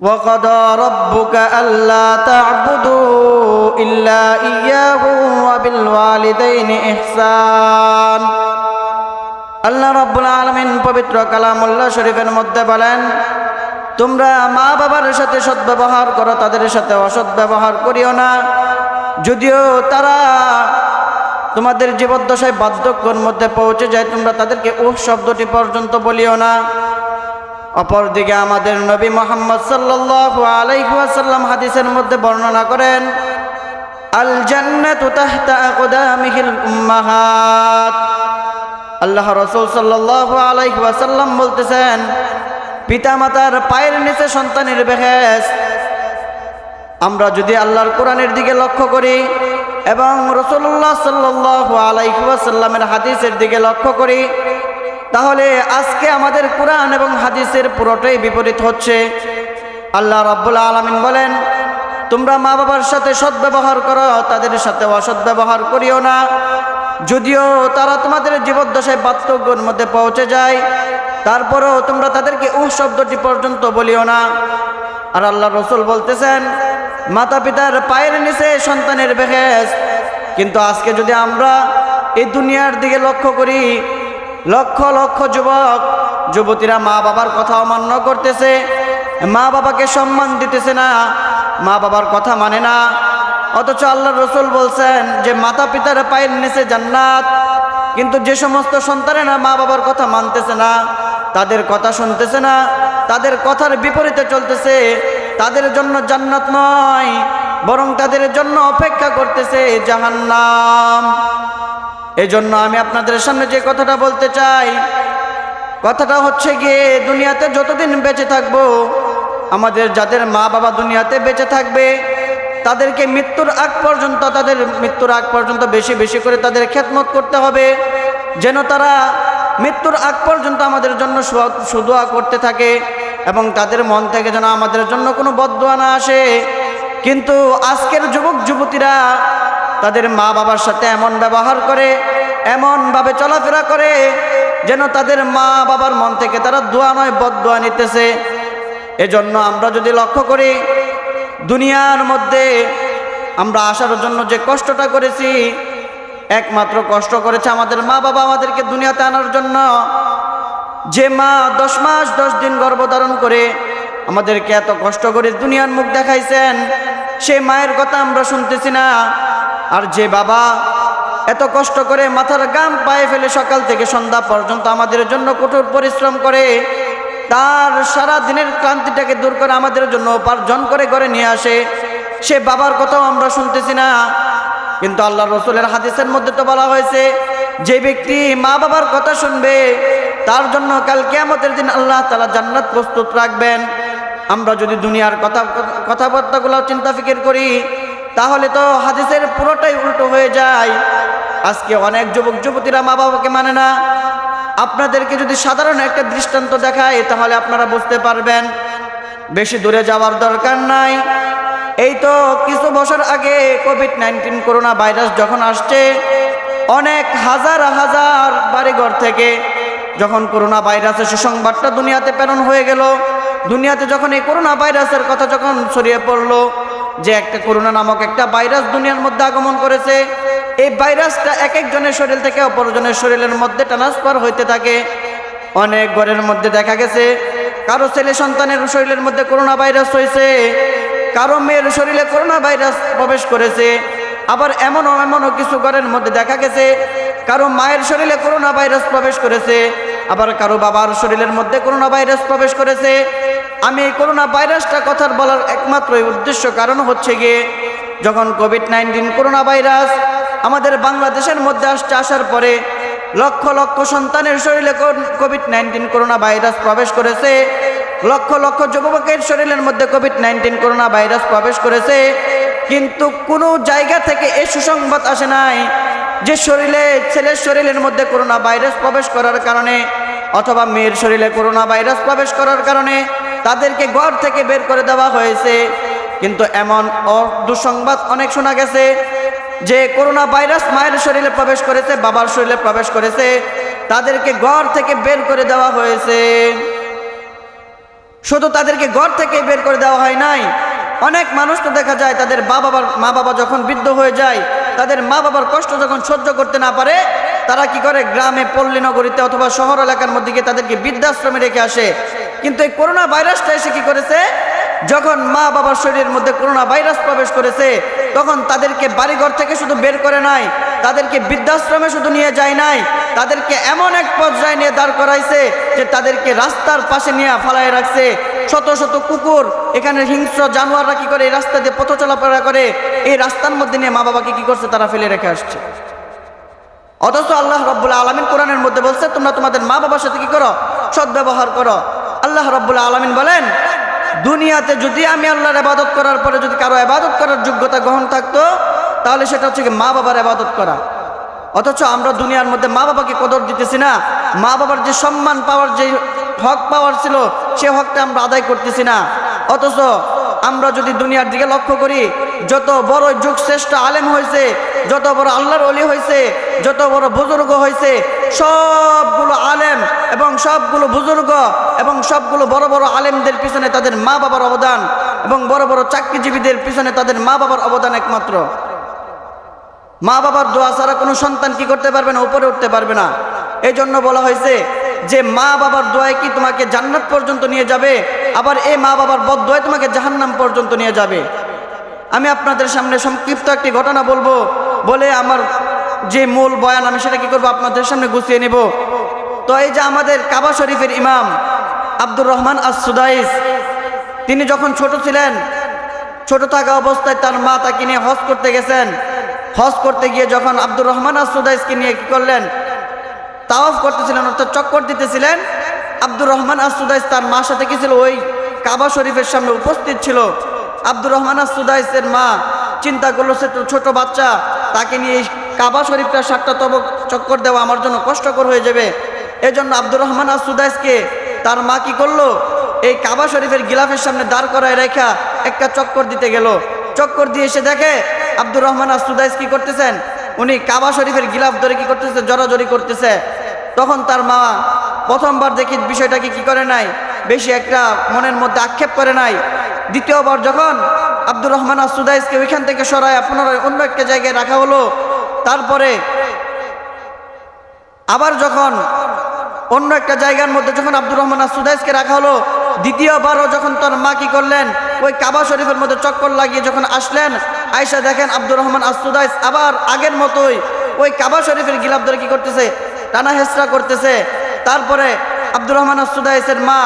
وقضى ربك ألا تعبدوا إلا إياه وبالوالدين إحسان। আল্লাহ রাব্বুল আলামিন পবিত্র কালামুল্লাহ শরীফের মধ্যে বলেন, তোমরা মা বাবার সাথে সদ্ব্যবহার করো, তাদের সাথে অসৎ ব্যবহার করিও না, যদিও তারা তোমাদের জীবদ্দশায় বার্ধক্যের মধ্যে পৌঁছে যায়, তোমরা তাদেরকে উহ শব্দটি পর্যন্ত বলিও না। অপরদিকে আমাদের নবী মুহাম্মদ সাল্লাল্লাহু আলাইহি ওয়াসাল্লাম হাদিসের মধ্যে বর্ণনা করেন, আল জান্নাতু তাহতা আকদামিহিল উম্মাহাত। আল্লাহ রাসূল সাল্লাল্লাহু আলাইহি ওয়াসাল্লাম বলতেছেন, পিতামাতার পায়ের নিচে সন্তানের বেহেশত। আমরা যদি আল্লাহর কোরআনের দিকে লক্ষ্য করি এবং রাসূলুল্লাহ সাল্লাল্লাহু আলাইহি ওয়াসাল্লামের হাদিসের দিকে লক্ষ্য করি, তাহলে আজকে আমাদের কোরআন এবং হাদিসের পুরোটাই বিপরীত হচ্ছে। আল্লাহ রাব্বুল আলামিন বলেন, তোমরা মা বাবার সাথে সদ্ব্যবহার করো, তাদের সাথে অসৎ ব্যবহার করিও না, যদিও তারা তোমাদের জীবদ্দশায় বার্ধক্যের মধ্যে পৌঁছে যায়, তারপরেও তোমরা তাদেরকে উহ শব্দটি পর্যন্ত বলিও না। আর আল্লাহ রাসূল বলতেছেন, মাতা পিতার পায়ের নিচে সন্তানের বেহেশত। কিন্তু আজকে যদি আমরা এই দুনিয়ার দিকে লক্ষ্য করি, লক্ষ লক্ষ যুবক যুবতীরা মা বাবার কথা অমান্য করতেছে, মা বাবাকে সম্মান দিতেছে না, মা বাবার কথা মানে না। অথচ আল্লাহ রাসূল বলছেন যে মাতা পিতার পায়ের নিচে জান্নাত। কিন্তু যে সমস্ত সন্তানেরা মা বাবার কথা মানতেছে না, তাদের কথা শুনতেছে না, তাদের কথার বিপরীতে চলতেছে, তাদের জন্য জান্নাত নয়, বরং তাদের জন্য অপেক্ষা করতেছে জাহান্নাম। এজন্য আমি আপনাদের সামনে যে কথাটা বলতে চাই, কথাটা হচ্ছে গিয়ে, দুনিয়াতে যতদিন বেঁচে থাকবো, আমাদের যাদের মা বাবা দুনিয়াতে বেঁচে থাকবে, তাদেরকে মৃত্যুর আগ পর্যন্ত বেশি বেশি করে তাদের খেদমত করতে হবে, যেন তারা মৃত্যুর আগ পর্যন্ত আমাদের জন্য সুদুয়া করতে থাকে এবং তাদের মন থেকে যেন আমাদের জন্য কোনো বদদুয়া না আসে। কিন্তু আজকের যুবক যুবতীরা তাদের মা বাবার সাথে এমন ব্যবহার করে, এমনভাবে চলাফেরা করে, যেন তাদের মা বাবার মন থেকে তারা দোয়া নয় বদদুয়া নিতেছে। এজন্য আমরা যদি লক্ষ্য করি, দুনিয়ার মধ্যে আমরা আসার জন্য যে কষ্টটা করেছি, একমাত্র কষ্ট করেছে আমাদের মা বাবা আমাদেরকে দুনিয়াতে আনার জন্য। যে মা 10 মাস 10 দিন গর্ভধারণ করে আমাদেরকে এত কষ্ট করে দুনিয়ার মুখ দেখাইছেন, সেই মায়ের কথা আমরা শুনতেছি না। আর যে বাবা এত কষ্ট করে মাথার ঘাম পায়ে ফেলে সকাল থেকে সন্ধ্যা পর্যন্ত আমাদের জন্য কঠোর পরিশ্রম করে, তার সারা দিনের ক্লান্তিটাকে দূর করে আমাদের জন্য উপার্জন করে ঘরে নিয়ে আসে, সে বাবার কথাও আমরা শুনতেছি না। কিন্তু আল্লাহ রাসূলের হাদিসের মধ্যে তো বলা হয়েছে, যে ব্যক্তি মা বাবার কথা শুনবে, তার জন্য কাল কিয়ামতের দিন আল্লাহ তাআলা জান্নাত প্রস্তুত রাখবেন। আমরা যদি দুনিয়ার কথাবার্তাগুলো চিন্তা ফিকির করি, তাহলে তো হাদিসের পুরোটাই উল্টো হয়ে যায়। আজকে অনেক যুবক যুবতীরা মা বাবাকে মানে না। আপনাদেরকে যদি সাধারণ একটা দৃষ্টান্ত দেখায়, তাহলে আপনারা বুঝতে পারবেন। বেশি দূরে যাওয়ার দরকার নাই। এই তো কিছু বছর আগে কোভিড-19 করোনা ভাইরাস যখন আসছে, অনেক হাজার হাজার বাড়িঘর থেকে যখন করোনা ভাইরাসের সুসংবাদটা দুনিয়াতে প্রেরণ হয়ে গেল, দুনিয়াতে যখন এই করোনা ভাইরাসের কথা যখন ছড়িয়ে পড়লো যে একটা করোনা নামক একটা ভাইরাস দুনিয়ার মধ্যে আগমন করেছে, এই ভাইরাসটা এক একজনের শরীর থেকে অপরজনের শরীরের মধ্যে ট্রান্সফার হইতে থাকে। অনেক ঘরের মধ্যে দেখা গেছে কারো ছেলে সন্তানের শরীরের মধ্যে করোনা ভাইরাস হয়েছে, কারো মেয়ের শরীরে করোনা ভাইরাস প্রবেশ করেছে। আবার এমনও কিছু ঘরের মধ্যে দেখা গেছে কারো মায়ের শরীরে করোনা ভাইরাস প্রবেশ করেছে, আবার কারো বাবার শরীরের মধ্যে করোনা ভাইরাস প্রবেশ করেছে। আমি এই করোনা ভাইরাসটা কথার বলার একমাত্র উদ্দেশ্য কারণ হচ্ছে গিয়ে, যখন কোভিড-19 করোনা ভাইরাস আমাদের বাংলাদেশের মধ্যে আসার পরে লক্ষ লক্ষ সন্তানের শরীরে কোভিড-19 করোনা ভাইরাস প্রবেশ করেছে, লক্ষ লক্ষ যুবকের শরীরের মধ্যে কোভিড-19 করোনা ভাইরাস প্রবেশ করেছে। কিন্তু কোনো জায়গা থেকে এই সুসংবাদ আসে নাই যে ছেলের শরীরের মধ্যে করোনা ভাইরাস প্রবেশ করার কারণে অথবা মেয়ের শরীরে করোনা ভাইরাস প্রবেশ করার কারণে তাদেরকে ঘর থেকে বের করে দেওয়া হয়েছে। কিন্তু এমন দুঃসংবাদ অনেক শোনা গেছে যে করোনা ভাইরাস মায়ের শরীরে প্রবেশ করেছে, বাবার শরীরে প্রবেশ করেছে, তাদেরকে ঘর থেকে বের করে দেওয়া হয়েছে। শুধু তাদেরকে ঘর থেকে বের করে দেওয়া হয় নাই, অনেক মানুষ তো দেখা যায় তাদের মা বাবা যখন বৃদ্ধ হয়ে যায়, তাদের মা বাবার কষ্ট যখন সহ্য করতে না পারে, তারা কি করে গ্রামে পল্লী নগরীতে অথবা শহর এলাকার মধ্যে গিয়ে তাদেরকে বৃদ্ধাশ্রমে রেখে আসে। কিন্তু এই করোনা ভাইরাসটা এসে কি করেছে, যখন মা বাবার শরীরের মধ্যে করোনা ভাইরাস প্রবেশ করেছে, তখন তাদেরকে বাড়িঘর থেকে শুধু বের করে নাই, তাদেরকে বৃদ্ধাশ্রমে শুধু নিয়ে যায় নাই, তাদেরকে এমন এক পর্যায়ে নিয়ে দাঁড় করাইছে যে তাদেরকে রাস্তার পাশে নিয়ে ফালায় রাখছে। শত শত কুকুর, এখানে হিংস্র জানোয়াররা কি করে এই রাস্তা দিয়ে পথ চলাফেরা করে, এই রাস্তার মধ্যে নিয়ে মা বাবাকে কি করছে, তারা ফেলে রেখে আসছে। অথচ আল্লাহ রাব্বুল আলামিন কোরআনের মধ্যে বলছে, তোমরা তোমাদের মা বাবার সাথে কি করো, সদ্ব্যবহার করো। আল্লাহ রাব্বুল আলামিন বলেন, দুনিয়াতে যদি আমি আল্লাহর ইবাদত করার পরে যদি কারো ইবাদত করার যোগ্যতা গ্রহণ থাকতো, তাহলে সেটা হচ্ছে মা বাবার ইবাদত করা। অথচ আমরা দুনিয়ার মধ্যে মা বাবাকে কদর দিতেছি না, মা বাবার যে সম্মান পাওয়ার, যে হক পাওয়ার ছিল, সে হকটা আমরা আদায় করতেছি না। অথচ আমরা যদি দুনিয়ার দিকে লক্ষ্য করি, যত বড় যুগ শ্রেষ্ঠ আলেম হয়েছে, যত বড় আল্লাহর ওলি হয়েছে, যত বড় বুজুর্গ হয়েছে, সবগুলো আলেম এবং সবগুলো বুজুর্গ এবং সবগুলো বড় বড় আলেমদের পিছনে তাদের মা বাবার অবদান, এবং বড় বড় চাকরিজীবীদের পিছনে তাদের মা বাবার অবদান একমাত্র। মা বাবার দোয়া ছাড়া কোনো সন্তান কি করতে পারবে না, উপরে উঠতে পারবে না। এই জন্য বলা হয়েছে যে মা বাবার দোয়ায় কি তোমাকে জান্নাত পর্যন্ত নিয়ে যাবে, আবার এই মা বাবার বদদোয়ায় তোমাকে জাহান্নাম পর্যন্ত নিয়ে যাবে। আমি আপনাদের সামনে সংক্ষিপ্ত একটি ঘটনা বলবো, বলে আমার যে মূল বয়ান আমি সেটা কি করবো, আপনাদের সামনে গুছিয়ে নেব। তো এই যে আমাদের কাবা শরীফের ইমাম আব্দুর রহমান আস-সুদাইস, তিনি যখন ছোট ছিলেন, ছোট থাকা অবস্থায় তার মা তাকে নিয়ে হজ করতে গেছেন। হজ করতে গিয়ে যখন আব্দুর রহমান আস-সুদাইসকে নিয়ে কি করলেন, তাওয়াফ করতেছিলেন, অর্থাৎ চক্কর দিতেছিলেন। আব্দুর রহমান আস-সুদাইস তার মার সাথে কি ছিল, ওই কাবা শরীফের সামনে উপস্থিত ছিল। আব্দুর রহমান আস-সুদাইসের মা চিন্তা করলো, সে তো ছোট বাচ্চা, তাকে নিয়ে কাবা শরীফটা 7টা তবক চক্কর দেওয়া আমার জন্য কষ্টকর হয়ে যাবে। এই জন্য আব্দুর রহমান আস-সুদাইসকে তার মা কি করলো, এই কাবা শরীফের গিলাফের সামনে দাঁড় করায় রেখা একটা চক্কর দিতে গেল। চক্কর দিয়ে এসে দেখে আব্দুর রহমান আস-সুদাইস কি করতেছেন, উনি কাবা শরীফের গিলাফ ধরে কি করতেছে, জড়াজড়ি করতেছে। তখন তার মা প্রথমবার দেখি বিষয়টাকে কি করে নাই, বেশি একটা মনের মধ্যে আক্ষেপ করে নাই। দ্বিতীয়বার যখন আব্দুর রহমান আস-সুদাইসকে ওইখান থেকে সরায় পুনরায় অন্য একটা জায়গায় রাখা হলো, তারপরে আবার যখন অন্য একটা জায়গার মধ্যে যখন আব্দুর রহমান আস-সুদাইসকে রাখা হলো, দ্বিতীয়বারও যখন তার মা কি করলেন, ওই কাবা শরীফের মধ্যে চক্কর লাগিয়ে যখন আসলেন, আয়েশা দেখেন আব্দুর রহমান আস-সুদাইস আবার আগের মতোই ওই কাবা শরীফের গিলাফ ধরে কি করতেছে, টানা হেসরা করতেছে। তারপরে আব্দুর রহমান আস-সুদাইসের মা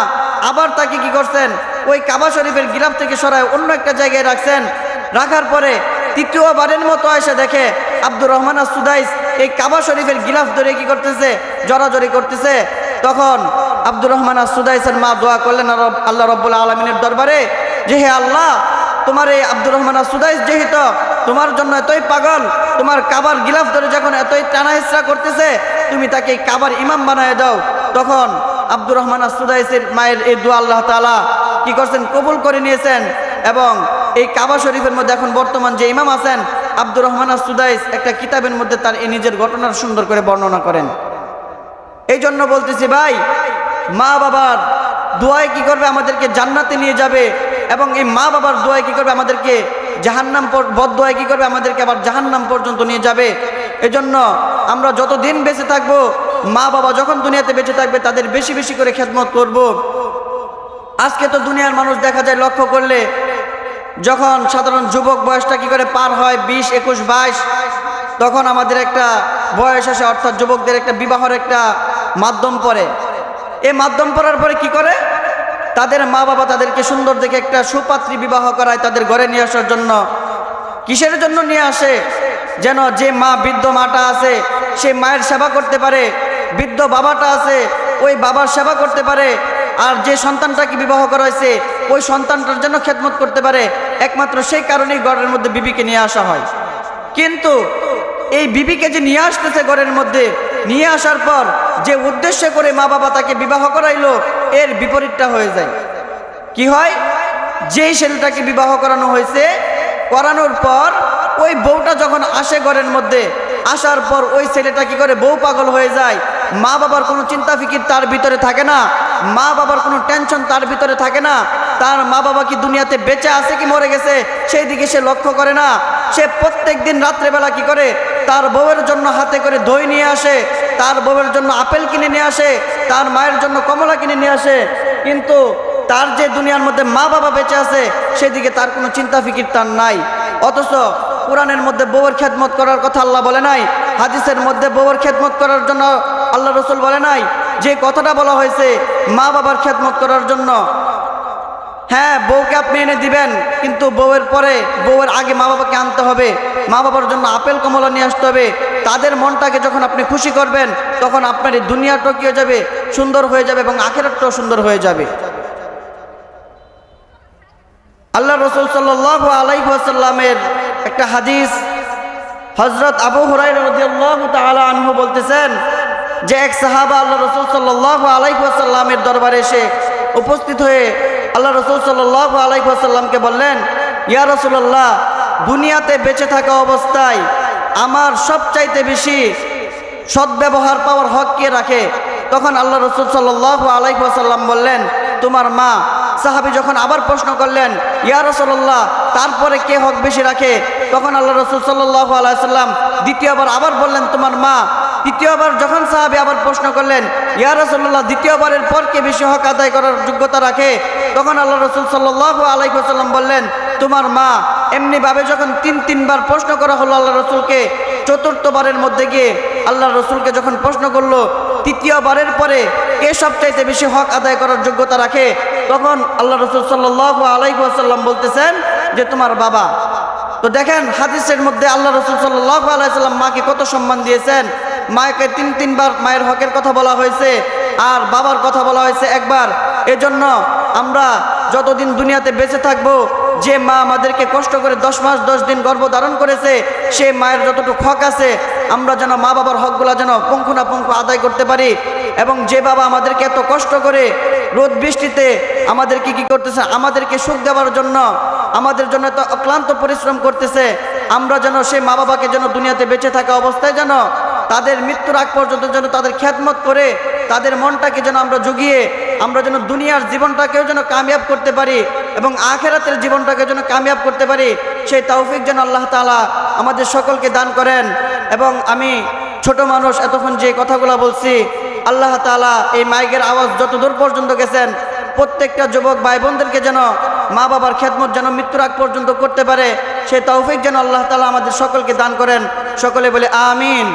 আবার তাকে কি করছেন, ওই কাবা শরীফের গিলাফ থেকে সরায় অন্য একটা জায়গায় রাখছেন। রাখার পরে তৃতীয়বারের মতো এসে দেখে আব্দুর রহমান আস-সুদাইস এই কাবা শরীফের গিলাফ ধরে কি করতেছে, জড়াজড়ি করতেছে। তখন আব্দুর রহমান আস-সুদাইসের মা দোয়া করলেন আল্লাহ রাব্বুল আলামিনের দরবারে, যে হে আল্লাহ, তোমার এই আব্দুর রহমান আস-সুদাইস যেহেতু তোমার জন্য এতই পাগল, তোমার কাবার গিলাফ ধরে যখন এতই টানা হেসরা করতেছে, তুমি তাকে কাবার ইমাম বানায় দাও। তখন আব্দুর রহমান আস-সুদাইসের মায়ের এই দোয়া আল্লাহ তাআলা কি করছেন, কবুল করে নিয়েছেন। এবং এই কাবা শরীফের মধ্যে এখন বর্তমান যে ইমাম আছেন আব্দুর রহমান আস-সুদাইস, একটা কিতাবের মধ্যে তার এই নিজের ঘটনার সুন্দর করে বর্ণনা করেন। এই জন্য বলতেছি ভাই, মা বাবার দোয়ায় কি করবে, আমাদেরকে জান্নাতে নিয়ে যাবে, এবং এই মা বাবার দোয়ায় কি করবে, আমাদেরকে জাহান্নাম, বদদোয়ায় কি করবে, আমাদেরকে আবার জাহান্নাম পর্যন্ত নিয়ে যাবে। এজন্য আমরা যতদিন বেঁচে থাকবো, মা বাবা যখন দুনিয়াতে বেঁচে থাকবে, তাদের বেশি বেশি করে খেদমত করব। আজকে তো দুনিয়ার মানুষ দেখা যায়, লক্ষ্য করলে যখন সাধারণ যুবক বয়সটা কি করে পার হয় 20, 21, 22, তখন আমাদের একটা বয়স আসে, অর্থাৎ যুবকদের একটা বিবাহের একটা মাধ্যম পড়ে। এই মাধ্যম পড়ার পরে কি করে, তাদের মা বাবা তাদেরকে সুন্দর দেখে একটা সুপাত্রী বিবাহ করায় তাদের ঘরে নিয়ে আসার জন্য। কিসের জন্য নিয়ে আসে, যেন যে মা বৃদ্ধ মাটা আছে সেই মায়ের সেবা করতে পারে, বৃদ্ধ বাবাটা আছে ওই বাবার সেবা করতে পারে, আর যে সন্তানটাকে বিবাহ করা হয়েছে ওই সন্তানটার জন্য খেদমত করতে পারে। একমাত্র সেই কারণেই ঘরের মধ্যে বিবিকে নিয়ে আসা হয়। কিন্তু এই বিবিকে যে নিয়ে আসতেছে ঘরের মধ্যে, নিয়ে আসার পর যে উদ্দেশ্য করে মা বাবা তাকে বিবাহ করাইলো, এর বিপরীতটা হয়ে যায়। কি হয়, যেই ছেলেটাকে বিবাহ করানো হয়েছে, করানোর পর ওই বউটা যখন আসে ঘরের মধ্যে, আসার পর ওই ছেলেটা কি করে, বউ পাগল হয়ে যায়। মা বাবার কোনো চিন্তা ফিকির তার ভিতরে থাকে না, মা বাবার কোনো টেনশন তার ভিতরে থাকে না। তার মা বাবা কি দুনিয়াতে বেঁচে আছে কি মরে গেছে সেই দিকে সে লক্ষ্য করে না। সে প্রত্যেক দিন রাত্রেবেলা কি করে, তার বউয়ের জন্য হাতে করে দই নিয়ে আসে, তার বউয়ের জন্য আপেল কিনে নিয়ে আসে, তার মায়ের জন্য কমলা কিনে নিয়ে আসে, কিন্তু তার যে দুনিয়ার মধ্যে মা বাবা বেঁচে আছে সেদিকে তার কোনো চিন্তা ফিকির তার নাই। অথচ কোরআনের মধ্যে বউয়ের খেদমত করার কথা আল্লাহ বলে নাই, হাদিসের মধ্যে বউয়ের খেদমত করার জন্য আল্লাহ রসুল বলে নাই। যে কথাটা বলা হয়েছে মা বাবার খেদমত করার জন্য, হ্যাঁ বউকে আপনি এনে দিবেন, কিন্তু বউয়ের পরে বউয়ের আগে মা বাবাকে আনতে হবে, মা বাবার জন্য আপেল কমলা নিয়ে আসতে হবে। তাদের মনটাকে যখন আপনি খুশি করবেন তখন আপনার এই দুনিয়া টকিয়ে যাবে, সুন্দর হয়ে যাবে এবং আখিরাতটাও সুন্দর হয়ে যাবে। আল্লাহ রসুল সাল্লাল্লাহু আলাইহি ওয়াসাল্লামের একটা হাদিস, হযরত আবু হুরায়রা রাদিয়াল্লাহু তাআলা আনহু বলতেছেন যে এক সাহাবা আল্লাহ রসুল সাল্লাল্লাহু আলাইহি ওয়াসাল্লামের দরবারে এসে উপস্থিত হয়ে আল্লাহ রসুল সাল্লাল্লাহু আলাইহি ওয়াসাল্লামকে বললেন, ইয়া রাসূলুল্লাহ, দুনিয়াতে বেঁচে থাকা অবস্থায় আমার সবচাইতে বেশি সদ্ব্যবহার পাওয়ার হক কে রাখে? তখন আল্লাহ রসুল সাল্লাল্লাহু আলাইহি ওয়াসাল্লাম বললেন, তোমার মা। সাহাবী যখন আবার প্রশ্ন করলেন, ইয়া রাসূলুল্লাহ, তারপরে কে হক বেশি রাখে? তখন আল্লাহ রসুল সাল্লাল্লাহু আলাইহি ওয়াসাল্লাম দ্বিতীয়বার আবার বললেন, তোমার মা। তৃতীয়বার যখন সাহাবী আবার প্রশ্ন করলেন, ইয়া রাসূলুল্লাহ, দ্বিতীয়বারের পর কে বেশি হক আদায় করার যোগ্যতা রাখে? তখন আল্লাহ রসুল সাল্লাল্লাহু আলাইহি ওয়াসাল্লাম বললেন, তোমার মা। এমনিভাবে যখন তিনবার প্রশ্ন করা হলো আল্লাহ রসুলকে, চতুর্থবারের মধ্যে গিয়ে আল্লাহ রসুলকে যখন প্রশ্ন করলো তৃতীয়বারের পরে কে সবচাইতে বেশি হক আদায় করার যোগ্যতা রাখে, তখন আল্লাহ রসুল সাল্লাল্লাহু আলাইহি ওয়াসাল্লাম বলতেছেন যে তোমার বাবা। তো দেখেন হাদিসের মধ্যে আল্লাহ রসুল সাল্লাল্লাহু আলাইহি ওয়াসাল্লাম মাকে কত সম্মান দিয়েছেন। মাকে তিনবার মায়ের হকের কথা বলা হয়েছে, আর বাবার কথা বলা হয়েছে একবার। এজন্য আমরা যতদিন দুনিয়াতে বেঁচে থাকবো, যে মা আমাদেরকে কষ্ট করে 10 মাস 10 দিন গর্ভধারণ করেছে, সে মায়ের যতটুকু হক আছে আমরা যেন মা বাবার হকগুলা যেন পুঙ্খানুপুঙ্খ আদায় করতে পারি। এবং যে বাবা আমাদেরকে এত কষ্ট করে রোদ বৃষ্টিতে আমাদেরকে কি করতেছে, আমাদেরকে সুখ দেওয়ার জন্য, আমাদের জন্য এত অক্লান্ত পরিশ্রম করতেছে, আমরা যেন সেই মা বাবাকে যেন দুনিয়াতে বেঁচে থাকা অবস্থায় যেন তাদের মৃত্যুর আগ পর্যন্ত যেন তাদের খেদমত করে তাদের মনটাকে যেন আমরা জুগিয়ে আমরা যেন দুনিয়ার জীবনটাকেও যেন কামিয়াব করতে পারি এবং আখিরাতের জীবনটাকে যেন কামিয়াব করতে পারি, সেই তৌফিক যেন আল্লাহ তাআলা আমাদের সকলকে দান করেন। এবং আমি ছোট মানুষ এতক্ষণ যে কথাগুলো বলছি, আল্লাহ তাআলা এই মাইকের আওয়াজ যত দূর পর্যন্ত গেছেন প্রত্যেকটা যুবক ভাই বোনদেরকে যেন মা বাবার খেদমত যেন মৃত্যুর আগ পর্যন্ত করতে পারে, সেই তৌফিক যেন আল্লাহ তাআলা আমাদের সকলকে দান করেন। সকলে বলে আমিন।